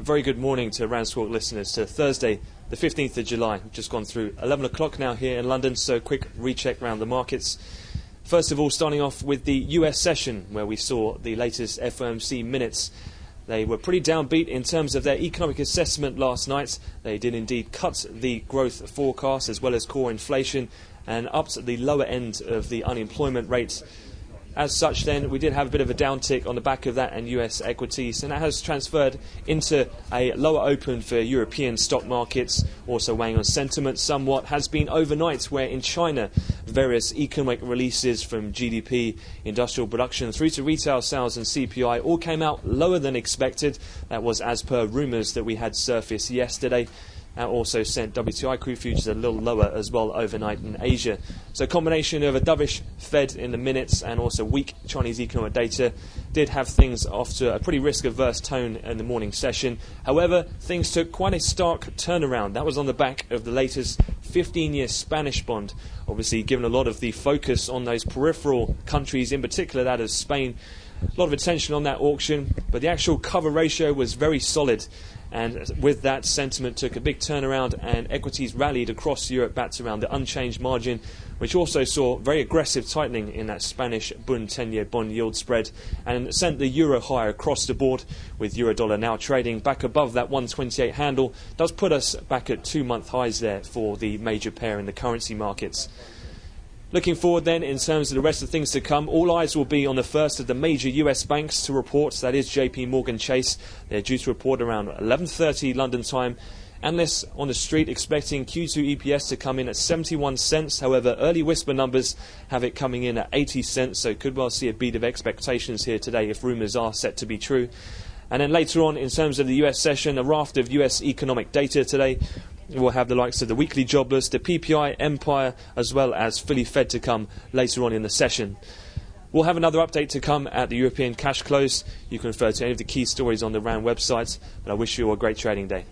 A very good morning to RANsquawk listeners to Thursday, the 15th of July. We've just gone through 11 o'clock now here in London, so quick recheck around the markets. First of all, starting off with the US session, where we saw the latest FOMC minutes. They were pretty downbeat in terms of their economic assessment last night. They did indeed cut the growth forecast as well as core inflation and upped the lower end of the unemployment rate. As such, then, we did have a bit of a downtick on the back of that and US equities, and that has transferred into a lower open for European stock markets. Also weighing on sentiment somewhat has been overnight, where in China, various economic releases from GDP, industrial production, through to retail sales and CPI all came out lower than expected. That was as per rumours that we had surfaced yesterday. That also sent WTI crude futures a little lower as well overnight in Asia. So a combination of a dovish Fed in the minutes and also weak Chinese economic data did have things off to a pretty risk-averse tone in the morning session. However, things took quite a stark turnaround. That was on the back of the latest 15-year Spanish bond, obviously given a lot of the focus on those peripheral countries, in particular that of Spain. A lot of attention on that auction, but the actual cover ratio was very solid. And with that, sentiment took a big turnaround and equities rallied across Europe back to around the unchanged margin, which also saw very aggressive tightening in that Spanish Bund 10-year bond yield spread and sent the euro higher across the board, with euro-dollar now trading back above that 128 handle. Does put us back at 2-month highs there for the major pair in the currency markets. Looking forward then, in terms of the rest of things to come, all eyes will be on the first of the major US banks to report, that is JP Morgan Chase. They're due to report around 11:30 London time. Analysts on the street expecting Q2 EPS to come in at 71 cents. However, early whisper numbers have it coming in at 80 cents, so could well see a beat of expectations here today if rumours are set to be true. And then later on, in terms of the US session, a raft of US economic data today. We'll have the likes of the weekly jobless, the PPI, Empire, as well as Philly Fed to come later on in the session. We'll have another update to come at the European cash close. You can refer to any of the key stories on the RAN website, but I wish you all a great trading day.